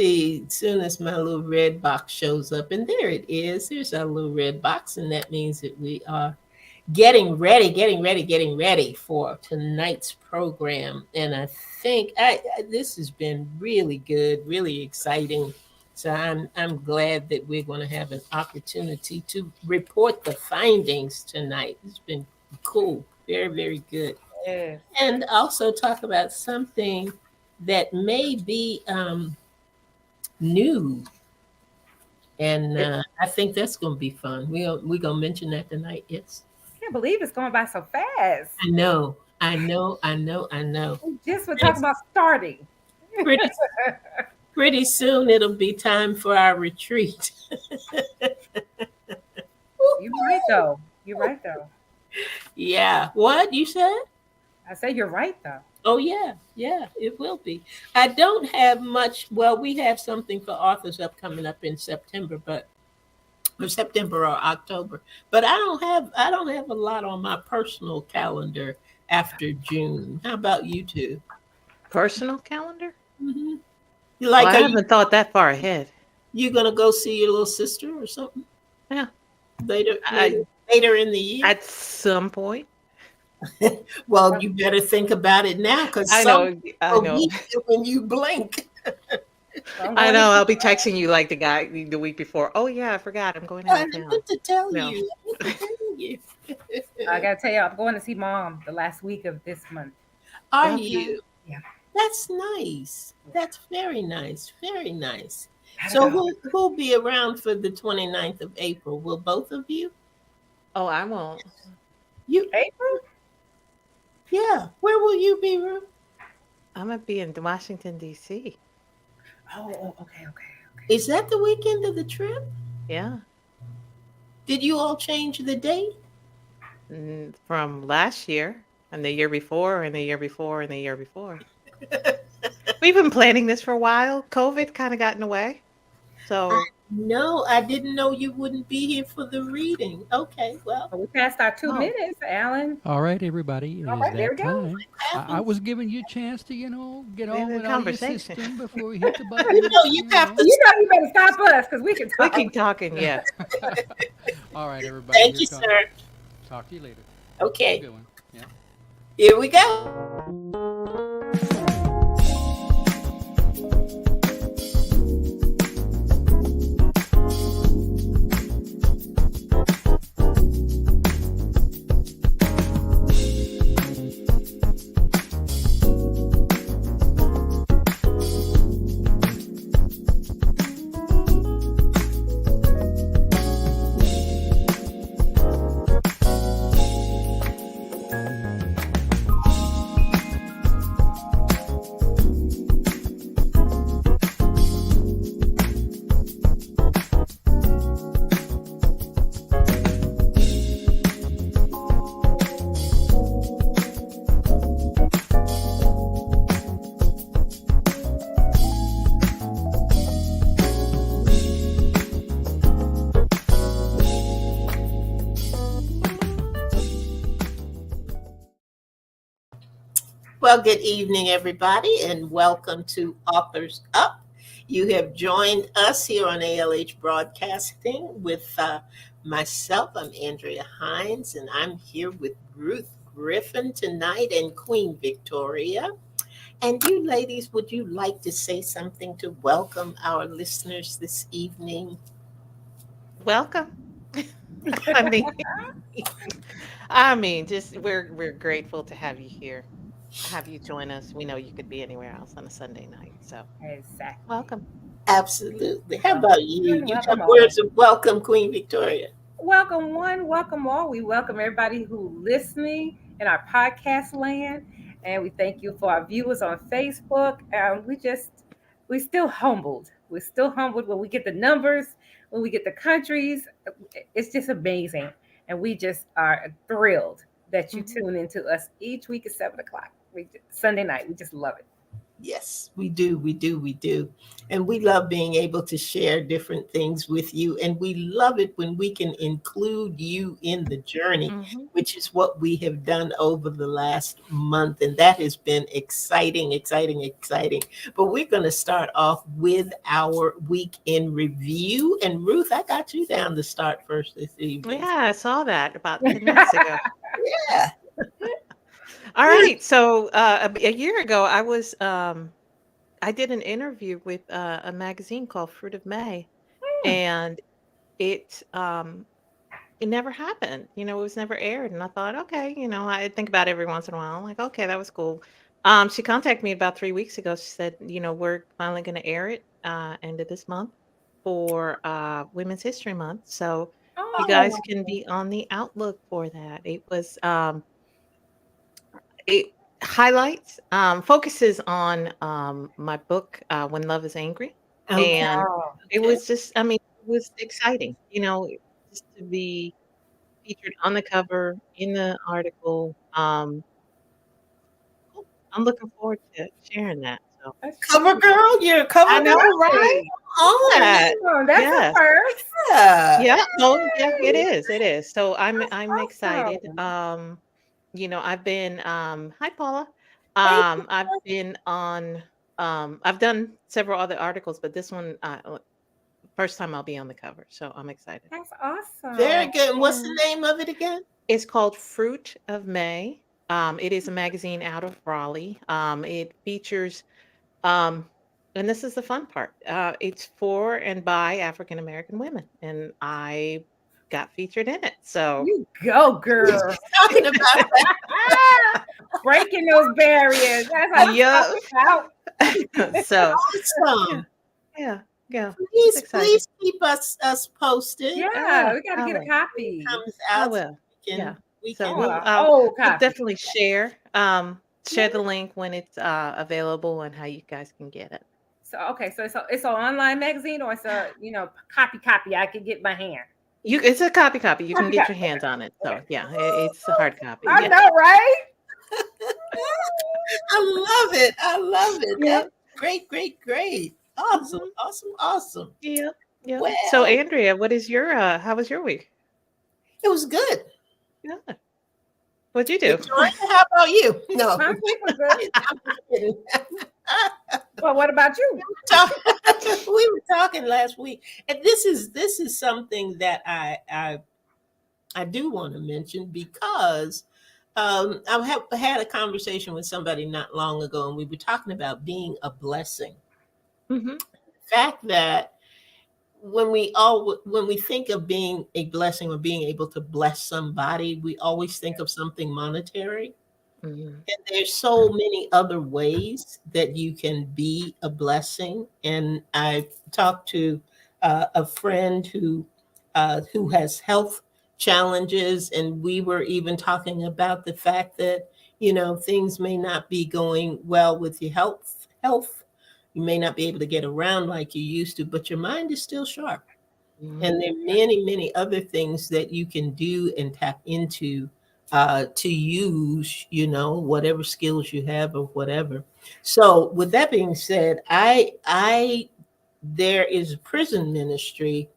See, soon as my little red box shows up, and there it is. There's our little red box, and that means that we are getting ready for tonight's program. And I think this has been really good, really exciting. So I'm glad that we're going to have an opportunity to report the findings tonight. It's been cool, very good, Yes. and also talk about something that may be new. And It, I think that's going to be fun. We're going to mention that tonight. Yes. I can't believe it's going by so fast. I know. We just were talking It's about starting. pretty pretty soon it'll be time for our retreat. You're right though. You're right though. Yeah. What you said? I say you're right though. Oh yeah, it will be. I don't have much. Well, we have something for authors coming up in September, but or September or October. But I don't have a lot on my personal calendar after June. How about you two? Personal calendar? Hmm. Oh, I Are you haven't thought that far ahead. gonna go see your little sister or something Yeah. later later I later in the year? at some point. Well, you better think about it now, because I some know, I will know. get you when you blink. So I'm I going to know. see I'll be mom. texting you like the guy the week before. Oh yeah, I forgot. I'm going out I of town. meant to tell No. you. I meant to tell you. I gotta tell you, I'm going to see mom the last week of this month. Are Okay. you? Yeah. That's nice. Yeah. That's very nice. Very nice. Gotta So go. who'll be around for the 29th of April? Will both of you? Oh, I won't. You April? Yeah. Where will you be, Ruth? I'm gonna be in Washington D.C. Okay. Is that the weekend of the trip? Yeah. Did you all change the date? From last year and the year before and the year before and the year before. We've been planning this for a while. COVID kind of got in the way. I So, No, I didn't know you wouldn't be here for the reading. Okay, well, Well, we passed our two oh, minutes, Alan. All right, everybody, it All is right, there we that go. time. I happens. was giving you a chance to, get in all the it out of your conversation. system before we hit the You buttons, know, you have to You stop. know you better stop us because we can We talk. keep talking, yeah. All right, everybody, Thank here you, comes. sir. Talk to you later. Have a Okay, good one. Yeah. here we go. Well, good evening, everybody, and welcome to Authors Up. You have joined us here on ALH Broadcasting with myself. I'm Andrea Hines, and I'm here with Ruth Griffin tonight and Queen Victoria. And you ladies, would you like to say something to welcome our listeners this evening? Welcome. I mean, I mean, just we're grateful to have you here. Have you join us. We know you could be anywhere else on a Sunday night. So, Exactly. welcome. Absolutely. How Welcome about you? one, You have welcome all. words of welcome, Queen Victoria. Welcome one, welcome all. We welcome everybody who listening in our podcast land, and we thank you for our viewers on Facebook. We still humbled. We're still humbled when we get the numbers, when we get the countries. It's just amazing, and we just are thrilled that you Mhm. tune into us each week at 7 o'clock. Sunday night. We just love it. Yes, we do. We do. We do. And we love being able to share different things with you. And we love it when we can include you in the journey, Mhm. which is what we have done over the last month. And that has been exciting, exciting, exciting. But we're going to start off with our week in review. And Ruth, I got you down to start first this evening. Yeah, I saw that about 10 minutes ago. Yeah. All right. So a year ago, I did an interview with a magazine called Fruit of May, and it it never happened. It was never aired. And I thought, okay, I think about it every once in a while. I'm like, okay, that was cool. She contacted me about 3 weeks ago. She said, we're finally going to air it end of this month for Women's History Month. So you guys Oh, can be on the outlook for that. It highlights, focuses on my book, When Love is Angry. Okay. And oh, it Okay. was just, it was exciting, just to be featured on the cover in the article. I'm looking forward to sharing that. So that's Cover girl, you're a cover I know, girl. right? Oh, Yeah. oh, that's a Yes. first. yeah. Yeah. Oh, yeah, it Yay! is. It is. So I'm excited. Awesome. I've been hi Paula. Hey, I've been on I've done several other articles, but this one first time I'll be on the cover. So I'm excited. That's very awesome. good. And what's Yeah. the name of it again? It's called Fruit of May. It is a magazine out of Raleigh. It features um and this is the fun part. It's for and by African American women, and I got featured in it. So You go, We were girl. just talking about that. Breaking those barriers. That's what I'm yeah. talking about. So yeah, Awesome. yeah, yeah. It's Please, exciting. please keep us posted. Yeah, we got to I get a will. copy. Comes I out so will. we Yeah. can we So can Oh, we'll copy. definitely share yeah. the link when it's available and how you guys can get it. So okay, so it's an online magazine or it's a copy I can get my hand. It's a copy. You can Copy get copy. your hands on it. So Okay. yeah, it's a hard copy. I Yeah. know, right? I love it. I love it. Yeah. That's great, great, great. Awesome, Mhm. awesome, awesome. Yep. Yep. So Well, Andrea, how was your week? it was good. Yeah. What'd you do? Enjoyed it. How about you? No. My week was good. I'm just kidding. Well, what about you? We were talking last week, and this is something that I do want to mention because I have had a conversation with somebody not long ago, and we were talking about being a blessing. Hmm. The fact that when we think of being a blessing or being able to bless somebody, we always think of something monetary. Hmm. And there's so many other ways that you can be a blessing. And I talked to a friend who has health challenges, and we were even talking about the fact that things may not be going well with your health. Health, you may not be able to get around like you used to, but your mind is still sharp. Hmm. And there are many, many other things that you can do and tap into to use, whatever skills you have or whatever. So, with that being said, there is a prison ministry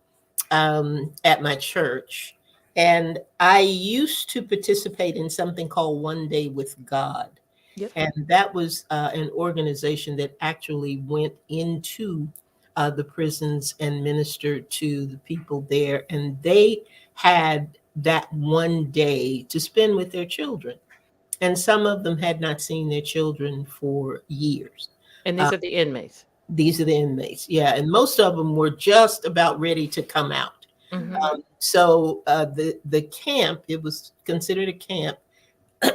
at my church, and I used to participate in something called One Day with God. Yep. And that was an organization that actually went into the prisons and ministered to the people there. And they had that one day to spend with their children. And some of them had not seen their children for years. And Uh, these are the inmates. these are the inmates. Yeah. And most of them were just about ready to come out. Hmm. So the camp, it was considered a camp.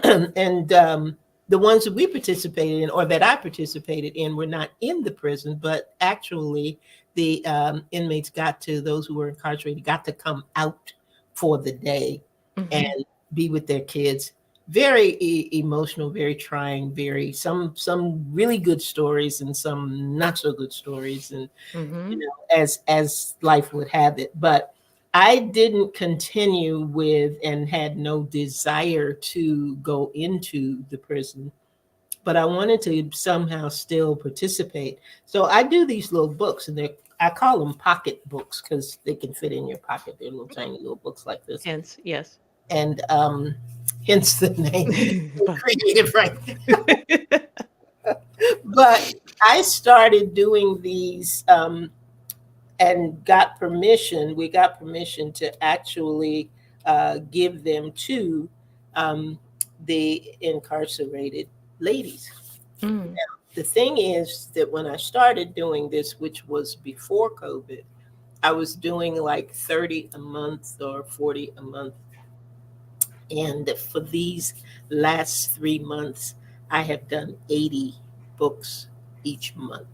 And the ones that we participated in, or that I participated in, were not in the prison, but actually the inmates those who were incarcerated got to come out for the day Hmm. and be with their kids. Very emotional, very trying, some really good stories and some not so good stories, and Hmm. as life would have it. But I didn't continue with and had no desire to go into the prison but I wanted to somehow still participate. So I do these little books, and I call them pocket books because they can fit in your pocket. They're little tiny little books like this, Hence, yes. and hence the name Creative Writing. But I started doing these and got permission. We got permission to actually give them to the incarcerated ladies. Mm. The thing is that when I started doing this, which was before COVID, I was doing like 30 a month or 40 a month. And for these last 3 months, I have done 80 books each month.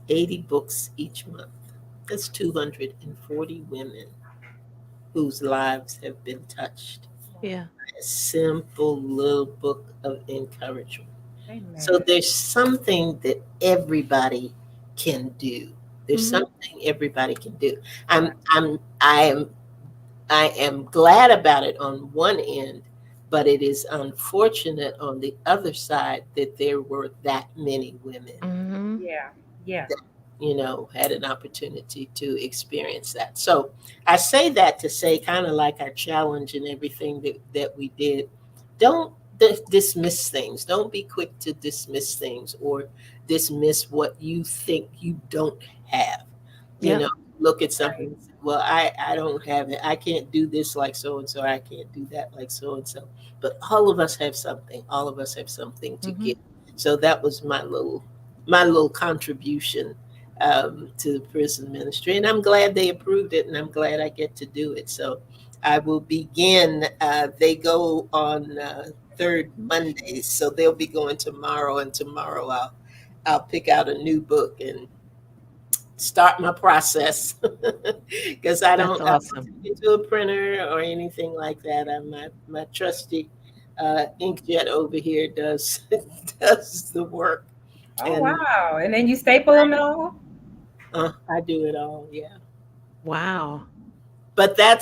80 books each month. That's 240 women whose lives have been touched. Yeah. A simple little book of encouragement. Amen. So there's something that everybody can do. There's Mhm. something everybody can do. I am glad about it on one end, but it is unfortunate on the other side that there were that many women Mhm. Yeah. had an opportunity to experience that. So I say that to say, kind of like our challenge and everything that we did, don't dismiss things. Don't be quick to dismiss things or dismiss what you think you don't have. You Yep. know, look at something. And say, well, I don't have it. I can't do this like so and so. I can't do that like so and so. But all of us have something. All of us have something to Mhm. give. So that was my little contribution to the prison ministry, and I'm glad they approved it, and I'm glad I get to do it. So I will begin. They go on third Mondays, so they'll be going tomorrow, and tomorrow I'll pick out a new book and start my process because I That's don't awesome. take it to a printer or anything like that. My trusty inkjet over here does does the work. Oh, And wow. And then you staple them all? I do it all, yeah. Wow. But Wow.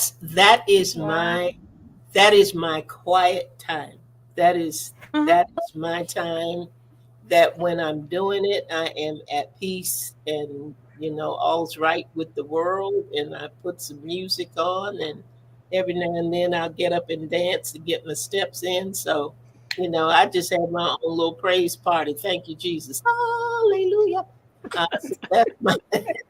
that is my quiet time. That is Mhm. that is my time. That when I'm doing it, I am at peace, and all's right with the world. And I put some music on, and every now and then I'll get up and dance to get my steps in. So, I just have my own little praise party. Thank you, Jesus. Hallelujah. So that's my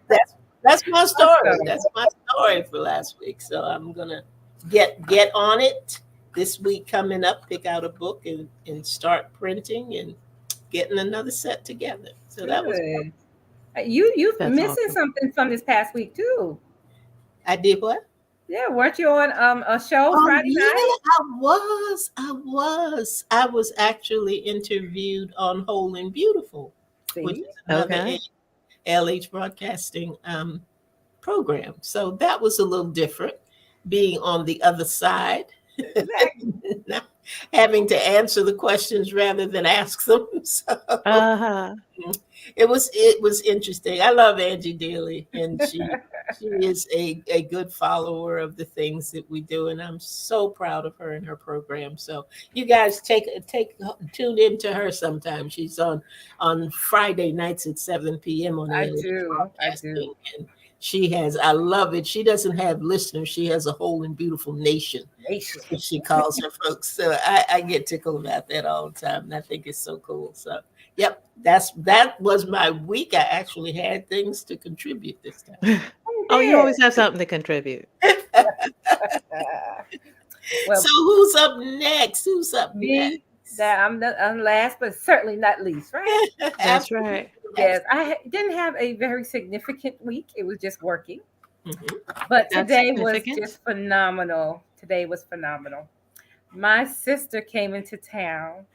that's that's my story. Awesome. That's my story for last week. So I'm gonna get on it this week coming up. Pick out a book and start printing and getting another set together. So that was Good. You've That's missing awesome. something from this past week too. I did what? Yeah, weren't you on a show Oh Friday night? yeah, I was actually interviewed on Whole and Beautiful, which See? is another Okay. LH Broadcasting program. So that was a little different, being on the other side, Exactly. not having to answer the questions rather than ask them. So Uh-huh. it was interesting. I love Angie Daly, and she is a good follower of the things that we do, and I'm so proud of her and her program. So you guys tune into her sometime. She's on Friday nights at 7 p.m. on I ALH do. I do. Broadcasting, and I love it. She doesn't have listeners; she has a whole and beautiful nation. Nation. She calls her folks. So I get tickled about that all the time, and I think it's so cool. So, yep, that was my week. I actually had things to contribute this time. You Oh, you did. always have something to contribute. Well, So who's up next? Who's up next? me, that I'm last, but certainly not least, right? That's right. Yes, didn't have a very significant week. It was just working. Mhm. But That's today was significant. just phenomenal. Today was phenomenal. My sister came into town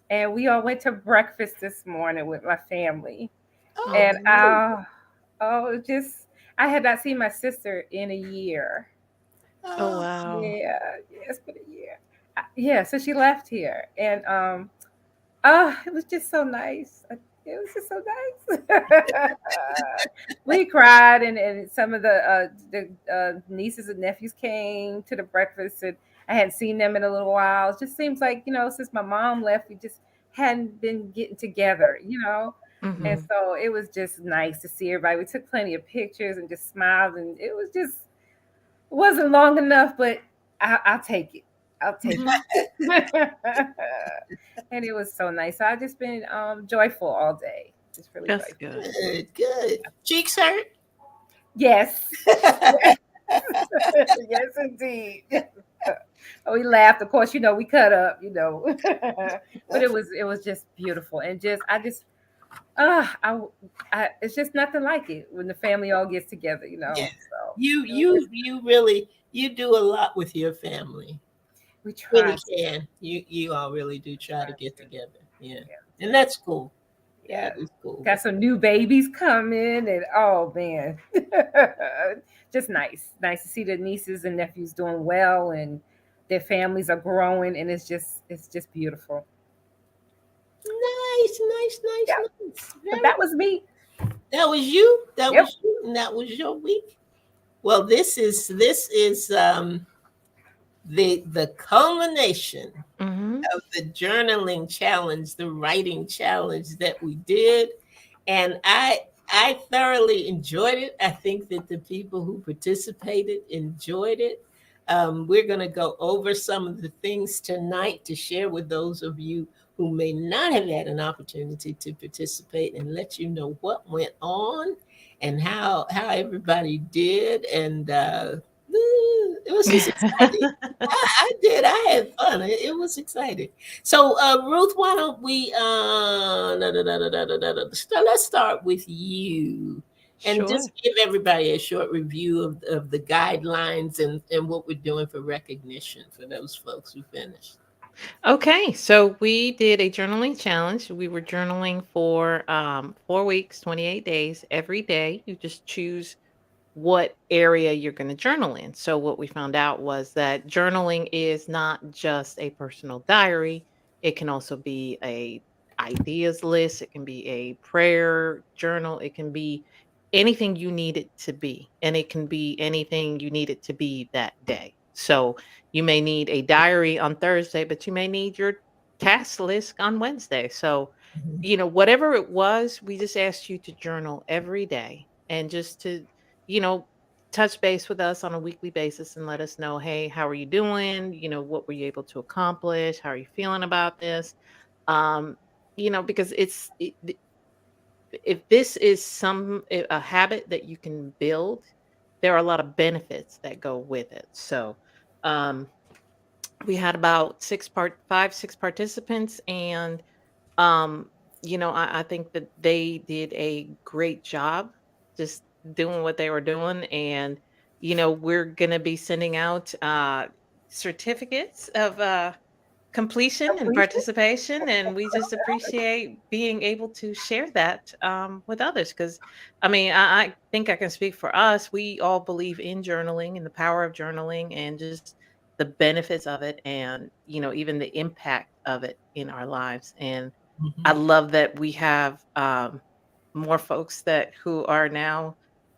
and we all went to breakfast this morning with my family. Oh, And Oh. just I had not seen my sister in a year. Oh, oh, wow. Yeah, yeah, it's been a year. Yeah, so she left here and it was just so nice. It was just so nice. We cried, and some of the nieces and nephews came to the breakfast, and I hadn't seen them in a little while. It just seems like since my mom left, we just hadn't been getting together, And Mhm. so it was just nice to see everybody. We took plenty of pictures and just smiled, and it wasn't long enough, but I'll take it. I'll take Mhm. it. And it was so nice. So I've just been joyful all day. Just really That's joyful. good. Good, good. Cheeks hurt? Yes. Yes, indeed. We laughed. Of course, we cut up, but it was just beautiful, and it's just nothing like it when the family all gets together, Yeah. So You it was you just, you really you do a lot with your family. we Really try. can. You all really do try to Try get to. together. Yeah. Yeah, And that's cool. yeah. That is cool. Got some new babies coming, and oh man, just nice to see the nieces and nephews doing well, and their families are growing, and it's just beautiful. Nice, nice, nice, Yeah. nice. So Very that was me. that was you. That Yep. was you. And that was your week. Well, this is the culmination Mhm. of the journaling challenge, the writing challenge that we did, and I thoroughly enjoyed it. I think that the people who participated enjoyed it. We're going to go over some of the things tonight to share with those of you who may not have had an opportunity to participate, and let you know what went on and how everybody did. And it was just exciting. I did. I had fun. It was exciting. So, Ruth, why don't we? Let's start with you, and Sure. just give everybody a short review of the guidelines and what we're doing for recognition for those folks who finished. Okay, so we did a journaling challenge. We were journaling for 4 weeks, 28 days. Every day, you just choose what area you're going to journal in. So, what we found out was that journaling is not just a personal diary, it can also be a ideas list, it can be a prayer journal, it can be anything you need it to be, and it can be anything you need it to be that day. So, you may need a diary on Thursday, but you may need your task list on Wednesday. So, Mhm. whatever it was, we just asked you to journal every day and just to, you know, touch base with us on a weekly basis and let us know, hey, how are you doing? What were you able to accomplish? How are you feeling about this? Um, because if this is a habit that you can build, there are a lot of benefits that go with it. So, um, we had about 6 participants, and I think that they did a great job just doing what they were doing. And, we're going to be sending out certificates of completion and Completion. participation. And we just appreciate being able to share that with others. Because, I think I can speak for us. We all believe in journaling and the power of journaling and just the benefits of it, and, even the impact of it in our lives. And I Mhm. love that we have more folks that who are now,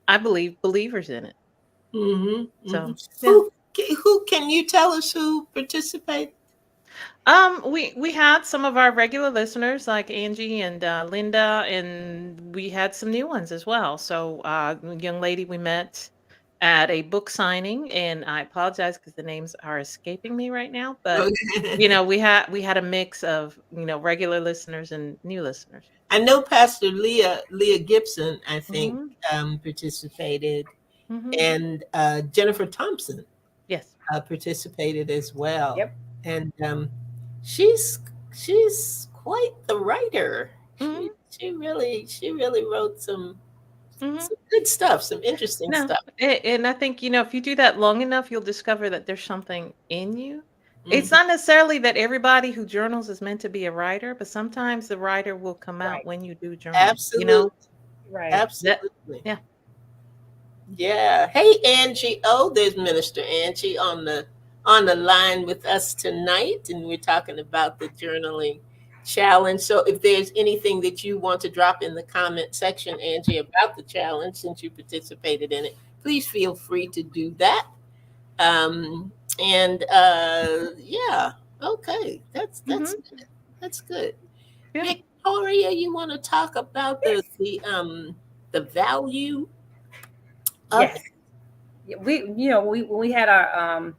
I believe, believers in it. Mhm. So, Mhm. yeah. Who can you tell us who participated? We had some of our regular listeners like Angie and Linda, and we had some new ones as well. So, a young lady we met at a book signing, and I apologize because the names are escaping me right now. But, Okay. we had a mix of regular listeners and new listeners. I know Pastor Leah Gibson, I think, Hmm. participated, Hmm. and Jennifer Thompson Yes. participated as well. Yep. And she's she's quite the writer. She Hmm. she really wrote Hmm. some good stuff, some interesting No, stuff. and I think, if you do that long enough, you'll discover that there's something in you. It's Mhm. not necessarily that everybody who journals is meant to be a writer, but sometimes the writer will come out Right. when you do journal, Absolutely, Right. That absolutely. yeah. Yeah. Hey, Angie. Oh, there's Minister Angie on the line with us tonight, and we're talking about the journaling challenge. So, if there's anything that you want to drop in the comment section, Angie, about the challenge, since you participated in it, please feel free to do that. And yeah, okay, that's Mhm. good. That's good. Yeah. Victoria, you want to talk about the value of Yes. When we had our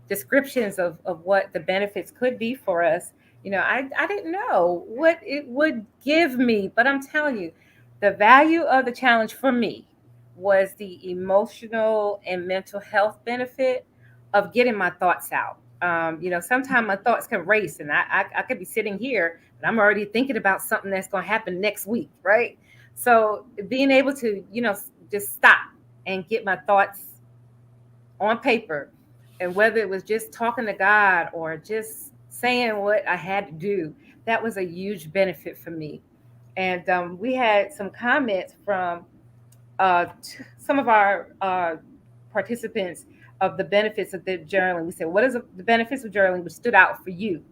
descriptions of what the benefits could be for us, I didn't know what it would give me, but I'm telling you, the value of the challenge for me was the emotional and mental health benefit of getting my thoughts out. Sometimes my thoughts can race, and I could be sitting here and I'm already thinking about something that's going to happen next week, right? So being able to, just stop and get my thoughts on paper, and whether it was just talking to God or just saying what I had to do, that was a huge benefit for me. And we had some comments from some of our participants of the benefits of the journaling. We said, "What is the benefits of journaling which stood out for you?"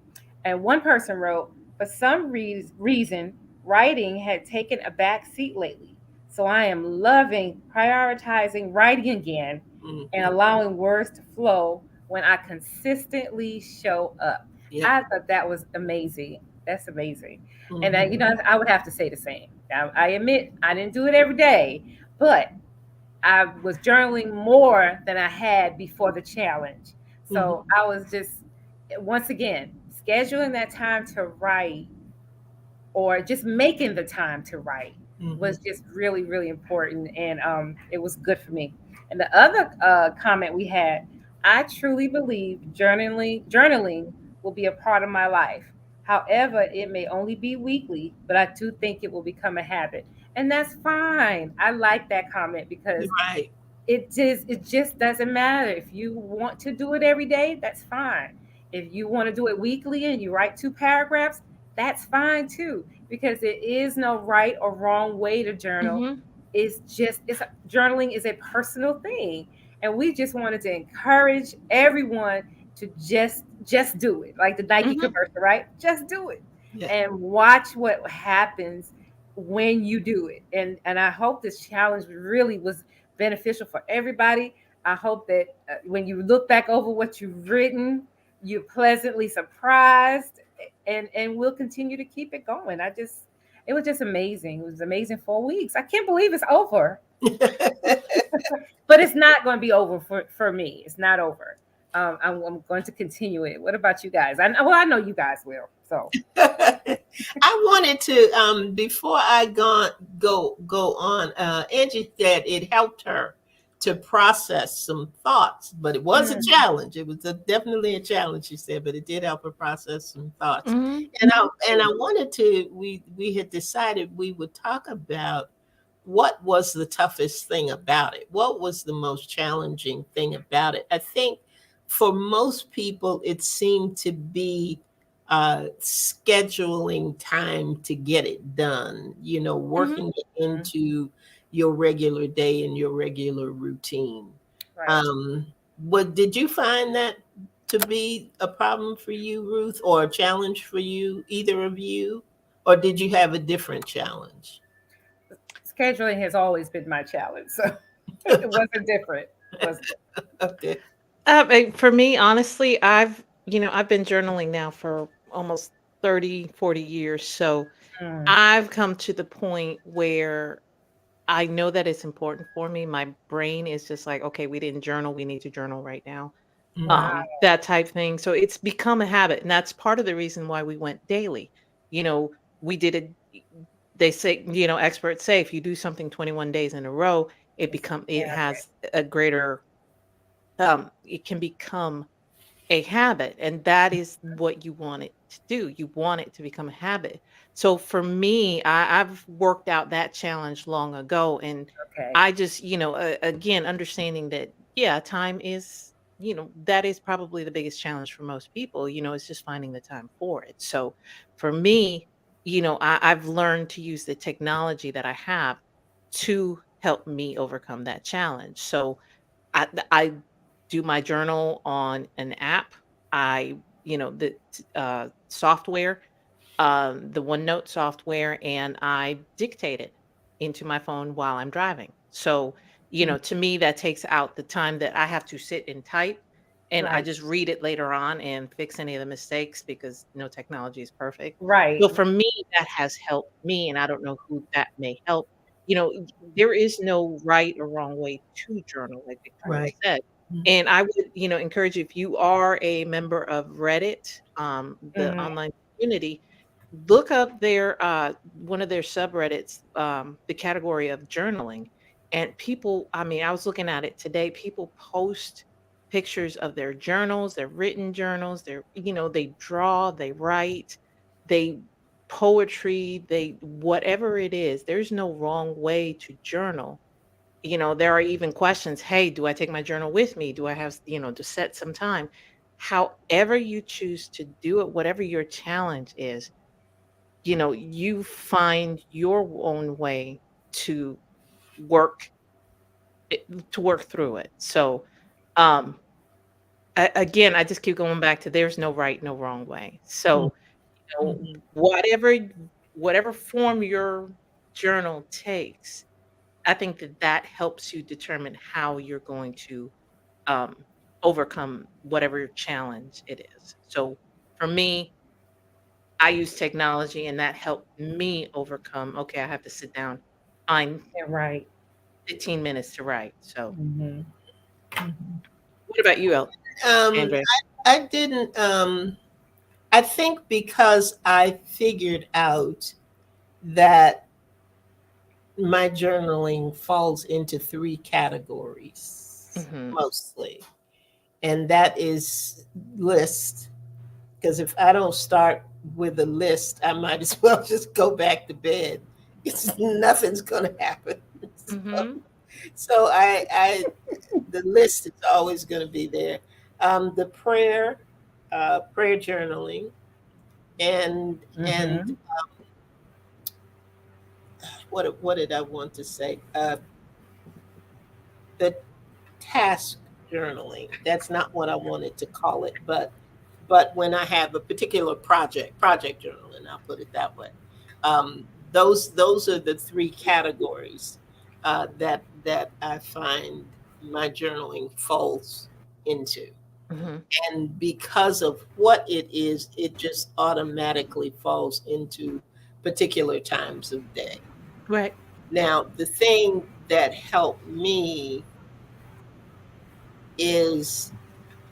And one person wrote, "For some reason, writing had taken a back seat lately. So I am loving prioritizing writing again and allowing words to flow when I consistently show up." Yeah. I thought that was amazing. That's amazing. And I would have to say the same. I admit I didn't do it every day, but I was journaling more than I had before the challenge. So I was just, once again, scheduling that time to write, or just making the time to write, was just really, really important. And it was good for me. And the other comment we had, "I truly believe journaling will be a part of my life. However, it may only be weekly, but I do think it will become a habit." And that's fine. I like that comment because right. it just doesn't matter. If you want to do it every day, that's fine. If you want to do it weekly and you write 2 paragraphs, that's fine too, because there is no right or wrong way to journal. Mm-hmm. Journaling is a personal thing, and we just wanted to encourage everyone to just do it, like the Nike Mm-hmm. commercial, right? Just do it, Yeah. and watch what happens when you do it. And I hope this challenge really was beneficial for everybody. I hope that when you look back over what you've written, you're pleasantly surprised, and we'll continue to keep it going. It was just amazing. It was amazing 4 weeks. I can't believe it's over, but it's not going to be over for me. It's not over. I'm going to continue it. What about you guys? I know you guys will. So I wanted to before I go on. Angie said it helped her to process some thoughts, but it was a challenge. It was definitely a challenge, she said, but it did help her process some thoughts. Mm-hmm. And I wanted to. We had decided we would talk about what was the toughest thing about it. What was the most challenging thing about it? I think for most people, it seemed to be scheduling time to get it done, working it into your regular day and your regular routine. right. What did you find that to be a problem for you, Ruth, or a challenge for you, either of you? Or did you have a different challenge? Scheduling has always been my challenge, so it wasn't different. It was Okay. For me, honestly, I've been journaling now for almost 30, 40 years. So mm, I've come to the point where I know that it's important for me. My brain is just like, okay, we didn't journal. We need to journal right now. wow. That type thing. So it's become a habit. And that's part of the reason why we went daily. You know, we did it. They say, experts say if you do something 21 days in a row, it Yeah. has a greater, it can become a habit, and that is what you want it to do. You want it to become a habit. So for me, I've worked out that challenge long ago, and Okay. I just, again, understanding that, yeah, time is, that is probably the biggest challenge for most people. It's just finding the time for it. So for me, I've learned to use the technology that I have to help me overcome that challenge. So I do my journal on an app. The software, the OneNote software, and I dictate it into my phone while I'm driving. So, to me, that takes out the time that I have to sit and type. and I Right. just read it later on and fix any of the mistakes because no technology is perfect. Right. So for me, that has helped me, and I don't know who that may help. There is no right or wrong way to journal, like Victoria Right. said. And I would, encourage you, if you are a member of Reddit, the Mhm. online community, look up their one of their subreddits, the category of journaling. And people, I mean, I was looking at it today, people post pictures of their journals, their written journals, they draw, they write, they poetry, they whatever it is, there's no wrong way to journal. There are even questions, hey, do I take my journal with me? Do I have, to set some time? However you choose to do it, whatever your challenge is, you find your own way to work work through it. So, um, again, I just keep going back to there's no right, no wrong way. Mhm. So, Mhm. whatever form your journal takes, I think that helps you determine how you're going to um, overcome whatever challenge it is. So, for me, I use technology, and that helped me overcome. Okay, I have to sit down, find Yeah, right. 15 minutes to write. So, Mhm. Mhm. what about you, Um, Andrea? I didn't. I think because I figured out that my journaling falls into three categories Hmm. mostly, and that is list. Because if I don't start with a list, I might as well just go back to bed. Nothing's going to happen. So, Hmm. so the list is always going to be there. The prayer journaling, and Mhm. what did I want to say? The task journaling. That's not what I wanted to call it, but when I have a particular project journaling, I'll put it that way. Those are the three categories that I find my journaling falls into. Hmm. And because of what it is, it just automatically falls into particular times of day. Right. Now, the thing that helped me is,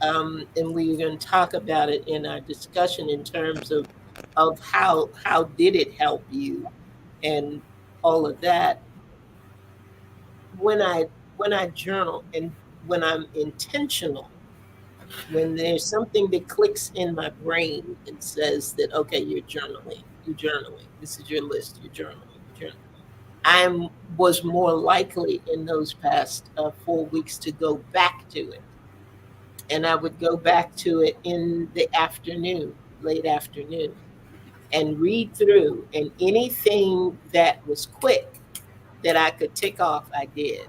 and we're going to talk about it in our discussion in terms of how did it help you and all of that. When I journal and when I'm intentional, when there's something that clicks in my brain and says that, okay, you're journaling, this is your list, you're journaling. I was more likely in those past 4 weeks to go back to it, and I would go back to it in the afternoon, late afternoon, and read through, and anything that was quick that I could tick off, I did.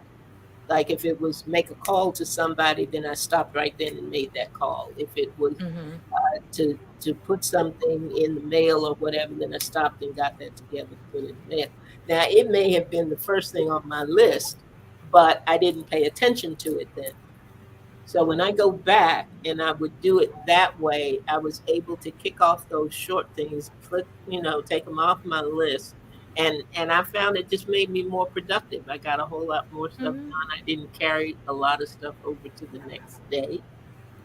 Like if it was make a call to somebody, then I stopped right then and made that call. If it was Hmm. to put something in the mail or whatever, then I stopped and got that together to put in the mail. Now it may have been the first thing on my list, but I didn't pay attention to it then. So when I go back and I would do it that way, I was able to kick off those short things, take them off my list. And I found it just made me more productive. I got a whole lot more stuff Hmm. done. I didn't carry a lot of stuff over to the next day,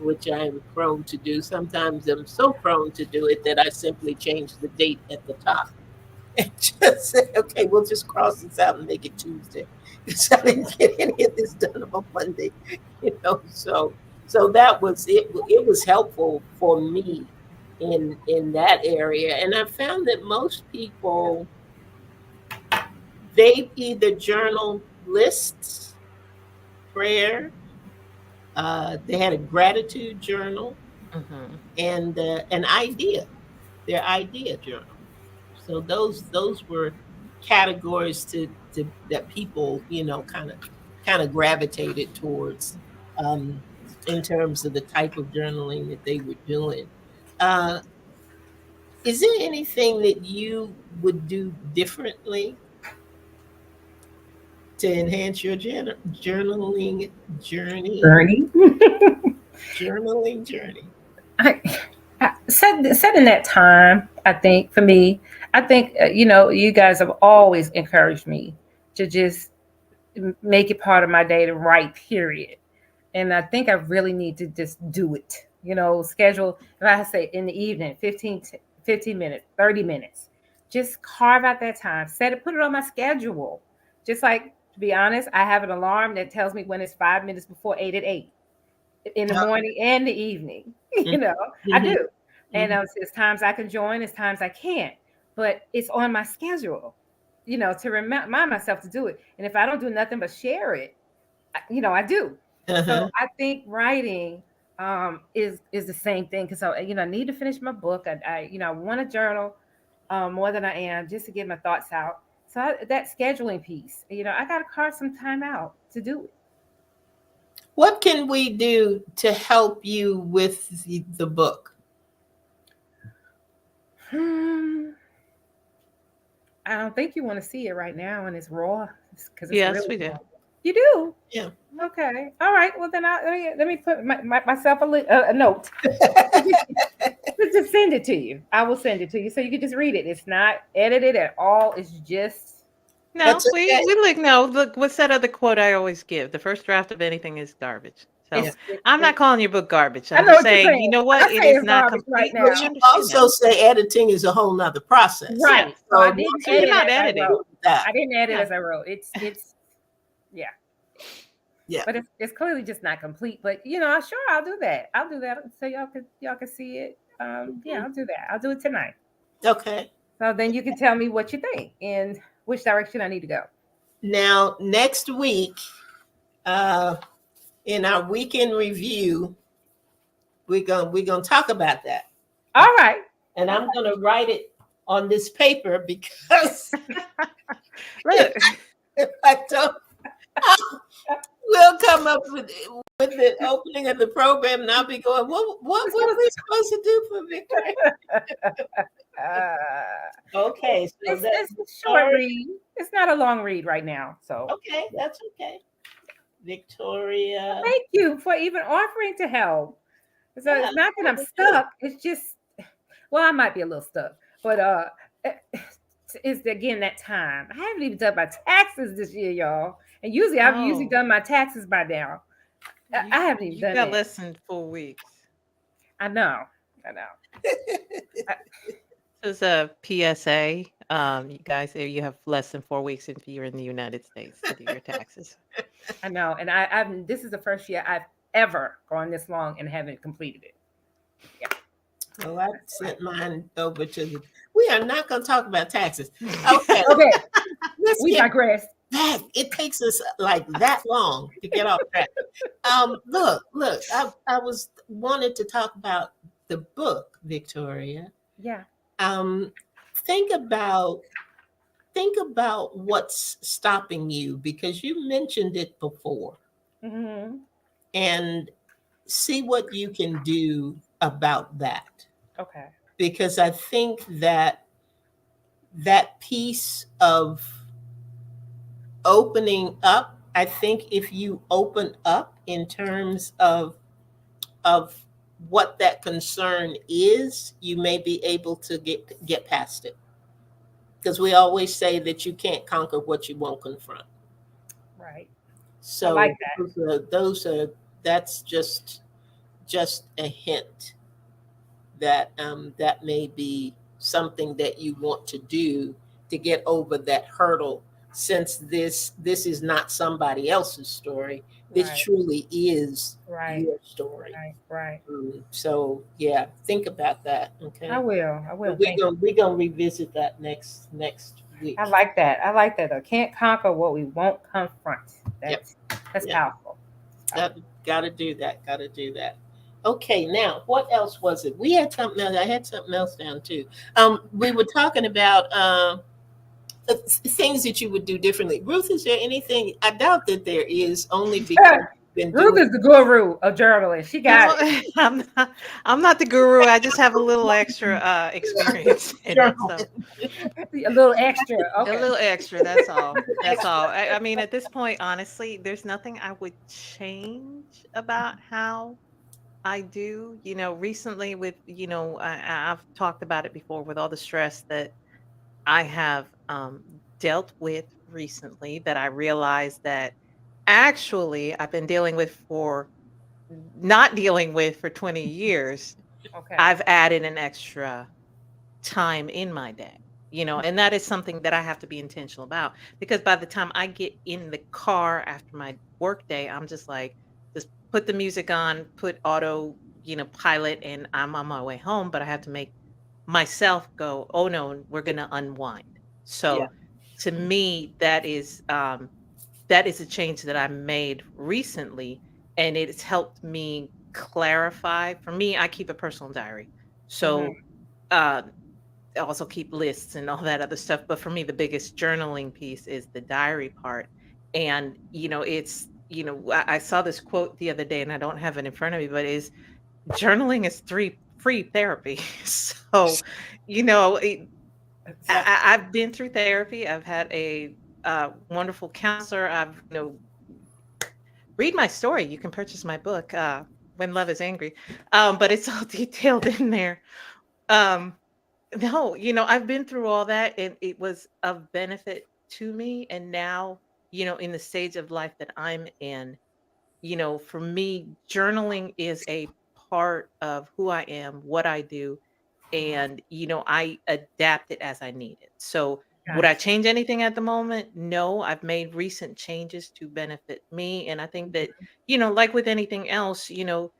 which I am prone to do. Sometimes I'm so prone to do it that I simply change the date at the top and just say, okay, we'll just cross this out and make it Tuesday. Because I didn't get any of this done on Monday, So that was it. It was helpful for me in that area, and I found that most people, they either journal lists, prayer, they had a gratitude journal, Hmm. and an idea, their idea journal. So those were categories to that people kind of gravitated towards, um, in terms of the type of journaling that they were doing. Uh, is there anything that you would do differently to enhance your journaling journey? Bernie. Journaling journey. Setting that time, I think for me, I think you guys have always encouraged me to just make it part of my day to write. Period. And I think I really need to just do it. Schedule. If I say in the evening, 15 minutes, 30 minutes, just carve out that time. Set it. Put it on my schedule. Just like, to be honest, I have an alarm that tells me when it's 5 minutes before 8 at 8 in the morning and the evening. I do. And it's times I can join, it's times I can't, but it's on my schedule, to remind myself to do it. And if I don't do nothing but share it, I do. So I think writing is the same thing, because I need to finish my book. I want to journal more than I am, just to get my thoughts out. So that scheduling piece, I got to carve some time out to do it. What can we do to help you with the book? I don't think you want to see it right now when it's raw. Yes, really we do. raw. You do? Yeah. Okay. All right. Well, then let me put myself a note. Just send it to you. I will send it to you so you can just read it. It's not edited at all. It's just. No, look, what's that other quote I always give? The first draft of anything is garbage. So I'm not calling your book garbage. I'm just saying, you know what? It is not complete right now. But you also say editing is a whole nother process. Right. So I didn't edit not as editing. I wrote. That. I didn't edit as I wrote. It's Yeah. But it's clearly just not complete. But sure, I'll do that. I'll do that so y'all can see it. Yeah, I'll do that. I'll do it tonight. Okay. So then you can tell me what you think and which direction I need to go. Now, next week, in our weekend review, we're gonna talk about that. All right. And I'm gonna write it on this paper because Look. if I don't, we'll come up with the opening of the program, and I'll be going, what were we supposed to do for Victoria? Okay, so it's a short read. It's not a long read right now. So okay, that's okay. Victoria. Thank you for even offering to help. So it's not that I'm stuck. It's just, well, I might be a little stuck, but it's again that time. I haven't even done my taxes this year, y'all. And usually I've usually done my taxes by now. I haven't even done got that. less than 4 weeks. I know. This is a PSA. You guys, you have less than 4 weeks if you're in the United States to do your taxes. I know, and I've this is the first year I've ever gone this long and haven't completed it. Yeah. Well, I sent mine over to the. We are not going to talk about taxes. Okay. Okay. We digress. Back. It takes us like that long to get off track. Look. I was wanted to talk about the book, Victoria. Yeah. Think about what's stopping you, because you mentioned it before, and see what you can do about that. Okay. Because I think that piece of opening up, I think if you open up in terms of what that concern is, you may be able to get past it. Because we always say that you can't conquer what you won't confront. Right. So I like that. Those are that's just a hint that that may be something that you want to do to get over that hurdle, since this is not somebody else's story. This truly is your story. Right. So yeah, think about that. Okay. I will. We're gonna revisit that next week. I like that. I can't conquer what we won't confront. That's powerful. Gotta do that. Okay, now what else was it? We had something else. I had something else down too. We were talking about things that you would do differently. Ruth, is there anything? I doubt that there is, only because Ruth is the guru of journaling. She got it. I'm not the guru. I just have a little extra experience in it. So. A little extra. Okay. A little extra. That's all. That's all. I mean, at this point, honestly, there's nothing I would change about how I do. Recently with, I've talked about it before with all the stress that I have dealt with recently that I realized that actually I've been dealing with for not dealing with for 20 years. Okay. I've added an extra time in my day, and that is something that I have to be intentional about because by the time I get in the car after my work day, I'm just like, just put the music on, put auto, pilot, and I'm on my way home. But I have to make myself go, oh no, we're going to unwind. Yeah. So to me, that is a change that I made recently, and it's helped me clarify. For me, I keep a personal diary. Hmm. So, um, I also keep lists and all that other stuff. But for me, the biggest journaling piece is the diary part. And, I saw this quote the other day and I don't have it in front of me, but is journaling is free therapy. So, you know, it, I've been through therapy. I've had a wonderful counselor. Read my story. You can purchase my book, When Love is Angry. But it's all detailed in there. Um, No, I've been through all that and it was of benefit to me. And now, in the stage of life that I'm in, for me, journaling is a part of who I am, what I do, and, I adapt it as I need it. So, would I Gotcha. change anything at the moment? No, I've made recent changes to benefit me. And I think that, like with anything else, you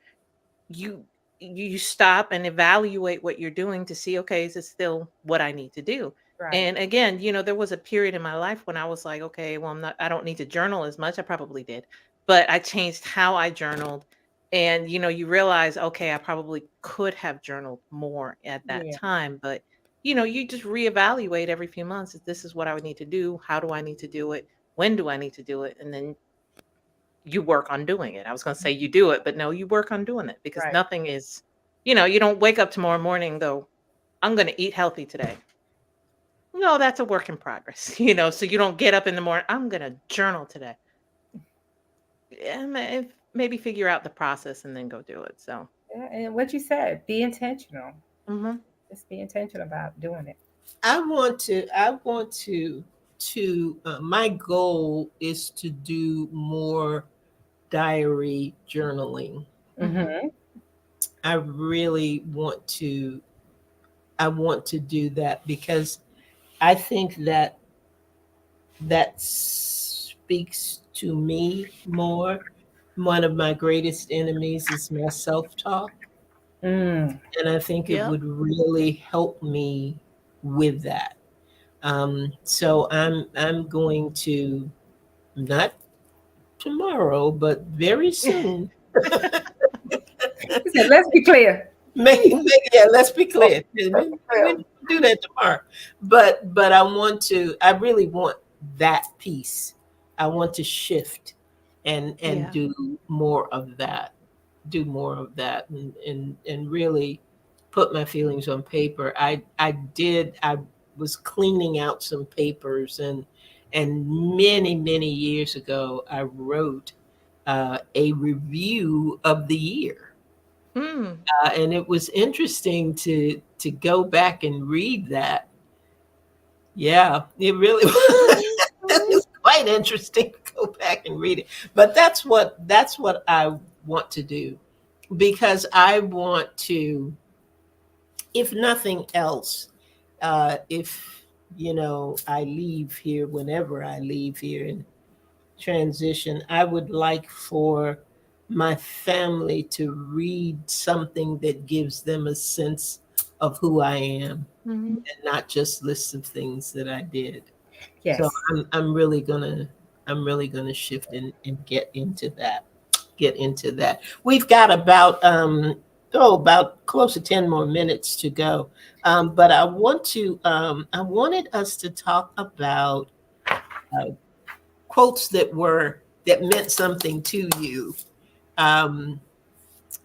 you stop and evaluate what you're doing to see, okay, is it still what I need to do? Right. And again, there was a period in my life when I was like, okay, well, I don't need to journal as much. I probably did, but I changed how I journaled. And you realize, okay, I probably could have journaled more at that Yeah. time, but you just reevaluate every few months. If this is what I would need to do, how do I need to do it? When do I need to do it? And then you work on doing it. I was gonna say you do it, but no, you work on doing it because Right. nothing is, you don't wake up tomorrow morning and go, I'm gonna eat healthy today. No, that's a work in progress, so you don't get up in the morning, I'm gonna journal today. Maybe figure out the process and then go do it. So, Yeah, and what you said, be intentional. mhm. Just be intentional about doing it. My goal is to do more diary journaling. Mhm. Mm-hmm. I really I want to do that because I think that that speaks to me more. One of my greatest enemies is my self-talk, Mm. and I think it Yep. would really help me with that. So I'm going to, not tomorrow, but very soon. He said, let's be clear. Yeah, let's be clear. We don't do that tomorrow. But I really want that piece. I want to shift and Yeah. do more of that. Do more of that and really put my feelings on paper. I was cleaning out some papers and many years ago I wrote a review of the year, Mm. and it was interesting to go back and read that. Yeah, it really Mhm. it Mhm. was quite interesting to go back and read it. But that's what I want to do because I want to, if nothing else, if I leave here, whenever I leave here and transition, I would like for my family to read something that gives them a sense of who I am Mhm. and not just lists of things that I did. So Yes. I'm really gonna shift and get into that. Get into that. We've got about close to 10 more minutes to go. But I wanted us to talk about uh, quotes that meant something to you. Um,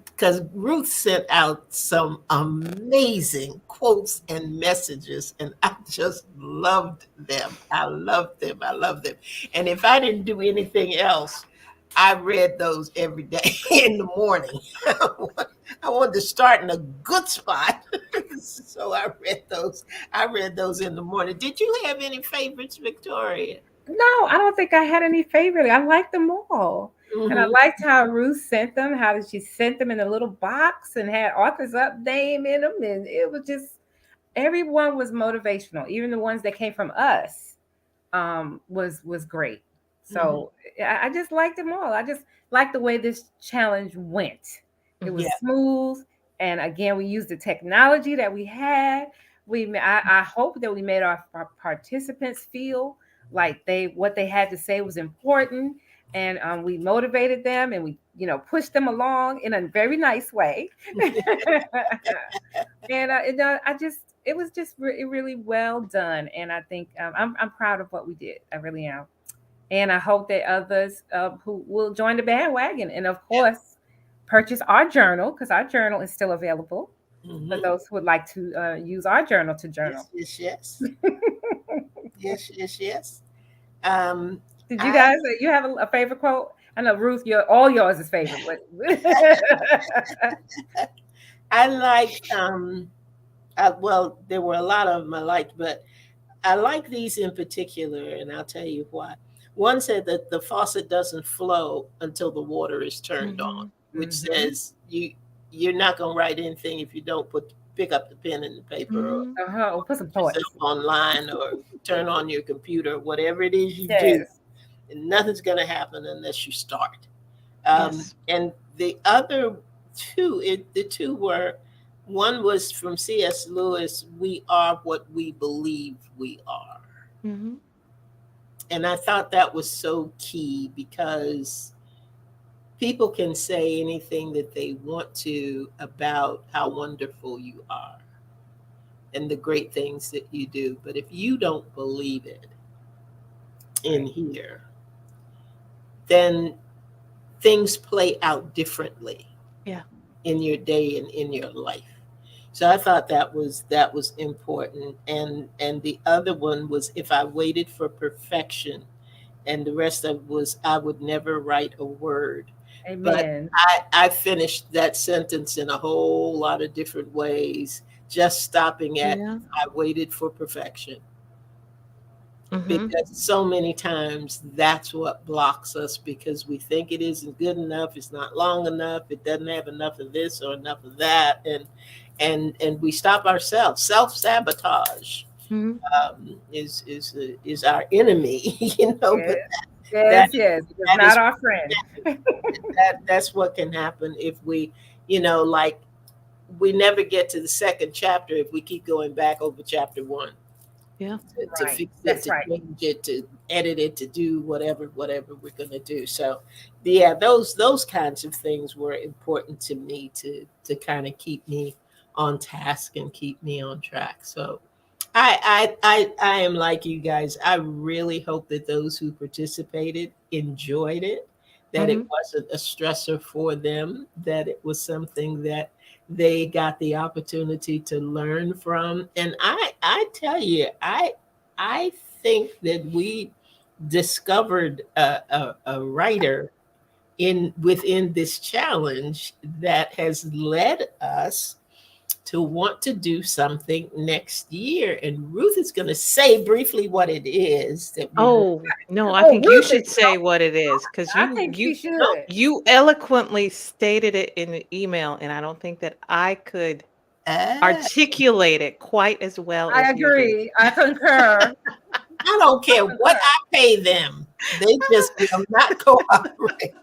because Ruth sent out some amazing quotes and messages, and I just loved them. I loved them. I loved them. And if I didn't do anything else, I read those every day in the morning. I wanted to start in a good spot. So I read those. I read those in the morning. Did you have any favorites, Victoria? No, I don't think I had any favorite. I liked them all. And I Mhm. liked how Ruth sent them, how she sent them in a little box and had author's up name in them. And it was just, everyone was motivational. Even the ones that came from us was great. Mhm. So I just liked them all. I just liked the way this challenge went. It was Yeah. smooth. And again, we used the technology that we had. I hope that we made our participants feel like what they had to say was important, and we motivated them, and we pushed them along in a very nice way. And I just it was just really well done, and I think I'm proud of what we did. I really am, and I hope that others who will join the bandwagon, and of course purchase our journal, because our journal is still available for Mhm. those who would like to use our journal to journal. Yes, yes, yes. Yes, yes, yes. Um, Did you I guys? You have a favorite quote? I know Ruth, all yours is favorite. I liked well, there were a lot of them I liked, but I like these in particular, and I'll tell you why. One said that the faucet doesn't flow until the water is turned on, Mhm. which Mhm. says you're not gonna write anything if you don't pick up the pen and the paper, or Mhm. Put some put yourself thoughts. online, or turn on your computer, whatever it is you do. Yes. And nothing's gonna happen unless you start. Yes. And the other two, the two were, one was from C.S. Lewis, "We are what we believe we are." Mhm. And I thought that was so key, because people can say anything that they want to about how wonderful you are and the great things that you do. But if you don't believe it in Right. here, then things play out differently Yeah. in your day and in your life. So I thought that was important. And the other one was, "If I waited for perfection," and the rest of it was, "I would never write a word." But Amen. I finished that sentence in a whole lot of different ways, just stopping at, Yeah. "I waited for perfection." Mhm. Because so many times that's what blocks us, because we think it isn't good enough, it's not long enough, it doesn't have enough of this or enough of that, and we stop ourselves. Self-sabotage Mhm. is our enemy. Yes. But Yes. that Yes. It's that not is our friend. that's what can happen if we, like, we never get to the second chapter if we keep going back over chapter one, Yeah. to Right. fix it, That's to right. change it, to edit it, to do whatever we're going to do. So, yeah, those kinds of things were important to me, to kind of keep me on task and keep me on track. So, I am like you guys. I really hope that those who participated enjoyed it, that it Mhm. wasn't a stressor for them, that it was something that they got the opportunity to learn from. And I tell you, I think that we discovered a writer in within this challenge that has led us to want to do something next year. And Ruth is going to say briefly what it is that we want. Oh, no, I Oh, think you Ruth is. should say what it is, because I you think you she should. you eloquently stated it in the email, and I don't think that I could Ah, articulate it quite as well I as you did. agree. I concur. I don't I care what concur. I pay them, they just will not cooperate.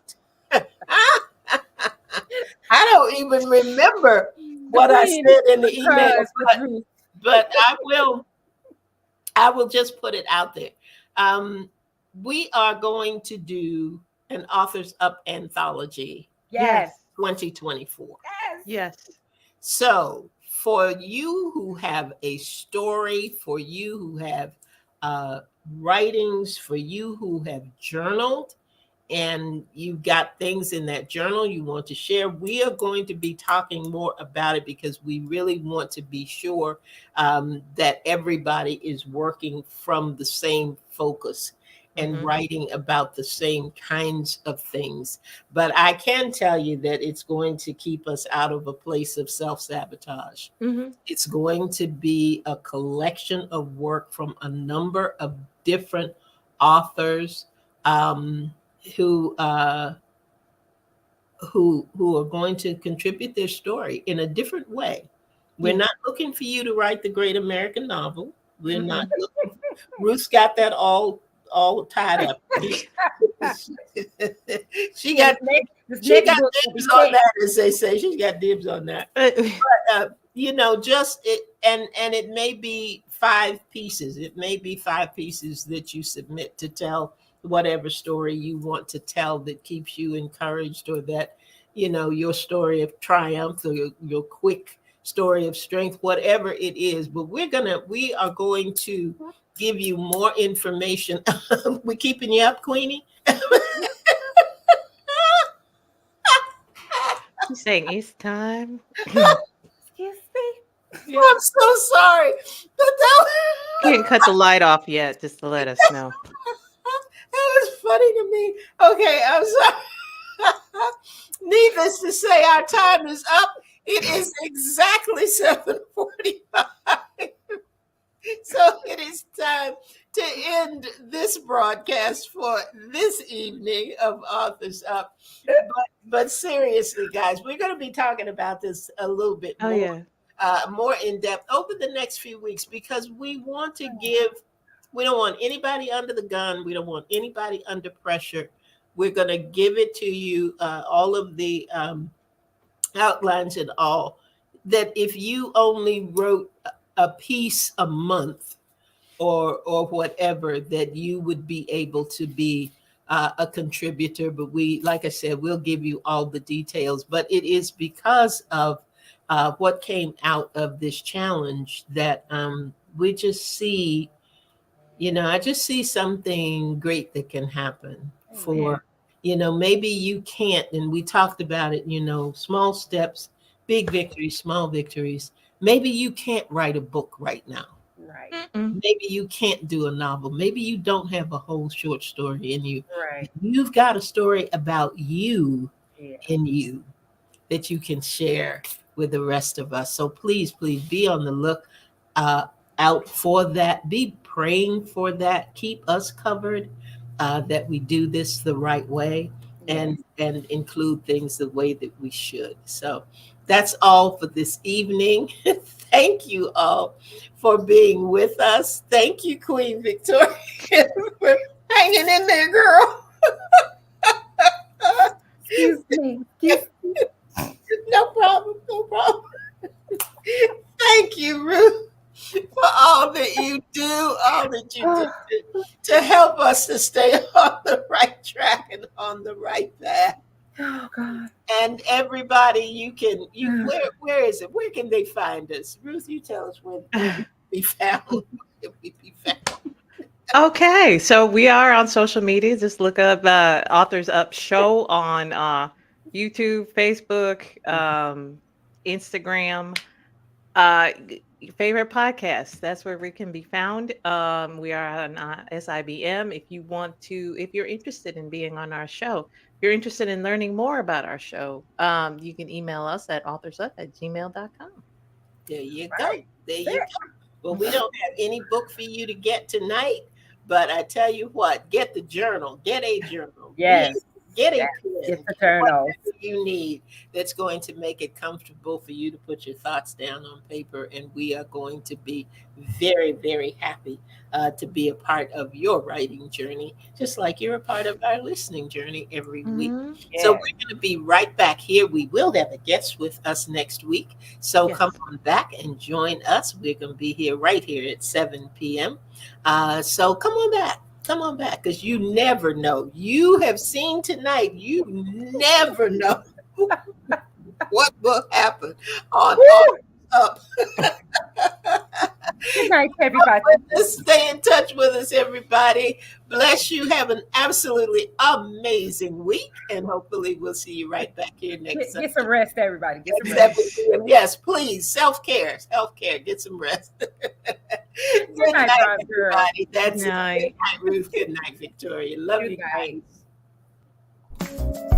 I don't even remember The what I queen said in the email, concurs with but Ruth. but I will just put it out there. Um, we are going to do an Authors Up anthology Yes. Yes. 2024. Yes. Yes. So, for you who have a story, for you who have uh, writings, for you who have journaled, and you've got things in that journal you want to share, we are going to be talking more about it, because we really want to be sure that everybody is working from the same focus. and Mhm. writing about the same kinds of things. But I can tell you that it's going to keep us out of a place of self-sabotage. Mhm. It's going to be a collection of work from a number of different authors, um, who who are going to contribute their story in a different way. We're Yeah. not looking for you to write the great American novel. We're not Mm-mm. looking. Ruth's got that all tied up. She got This she next got book will be dibs on set. that, as they say. She's got dibs on that. You know, just it, and it may be 5 pieces. It may be 5 pieces that you submit to tell whatever story you want to tell that keeps you encouraged, or that, you know, your story of triumph, or your quick story of strength, whatever it is. But we are going to give you more information. We keeping you up, Queenie? She's saying it's time. Excuse me. Yeah. I'm so sorry. That Can't cut the light off yet, just to let us know. that was funny to me. Okay, I'm sorry. Needless to say, our time is up. It is exactly 7:45. So it is time to end this broadcast for this evening of Authors Up. But seriously, guys, we're going to be talking about this a little bit Oh yeah. more in depth over the next few weeks, because we want to give. We don't want anybody under the gun. We don't want anybody under pressure. We're going to give it to you, all of the outlines and all. That if you only wrote a piece a month, or whatever, that you would be able to be a contributor. But we, like I said, we'll give you all the details. But it is because of what came out of this challenge that we just see, you know, I just see something great that can happen for, you know, maybe you can't, and we talked about it, you know, small steps, big victories, small victories. Maybe you can't write a book right now. Right. Mm-mm. Maybe you can't do a novel. Maybe you don't have a whole short story in you. Right. You've got a story about you Yeah. in you that you can share with the rest of us. So please, please be on the look out for that. Be praying for that. Keep us covered, that we do this the right way, and include things the way that we should. So that's all for this evening. Thank you all for being with us. Thank you, Queen Victoria, for hanging in there, girl. Excuse me. Excuse No problem. No problem. Thank you, Ruth, for all that you do, all that you do to help us to stay on the right track and on the right path. Oh God. And everybody, where is it? Where can they find us? Ruth, you tell us where we can be found. Where we be found. Okay, so we are on social media. Just look up Authors Up Show on YouTube, Facebook, Instagram. Your favorite podcast. That's where we can be found. We are on SIBM. If you're interested in being on our show, if you're interested in learning more about our show, you can email us at authorsup@gmail.com. There you go. There you go. Well, we don't have any book for you to get tonight, but I tell you what, get the journal. Get a journal. Yes. Get a Yes. pen. It's the journal. Whatever you need that's going to make it comfortable for you to put your thoughts down on paper. And we are going to be very, very happy to be a part of your writing journey, just like you're a part of our listening journey every week. So we're going to be right back here. We will have a guest with us next week. So come on back and join us. We're going to be here right here at 7 p.m. So come on back. Come on back, because you never know. You have seen tonight. You never know what will happen on Up. Good night, everybody. Stay in touch with us, everybody. Bless you. Have an absolutely amazing week. And hopefully we'll see you right back here next Get some rest, everybody. Get some Sunday. rest. Yes, please. Self-care. Self-care. Get some rest. Good night, night, Rob girl. everybody. That's Good night. it. Good night, Ruth. Good night, Victoria. Love Good you night. guys.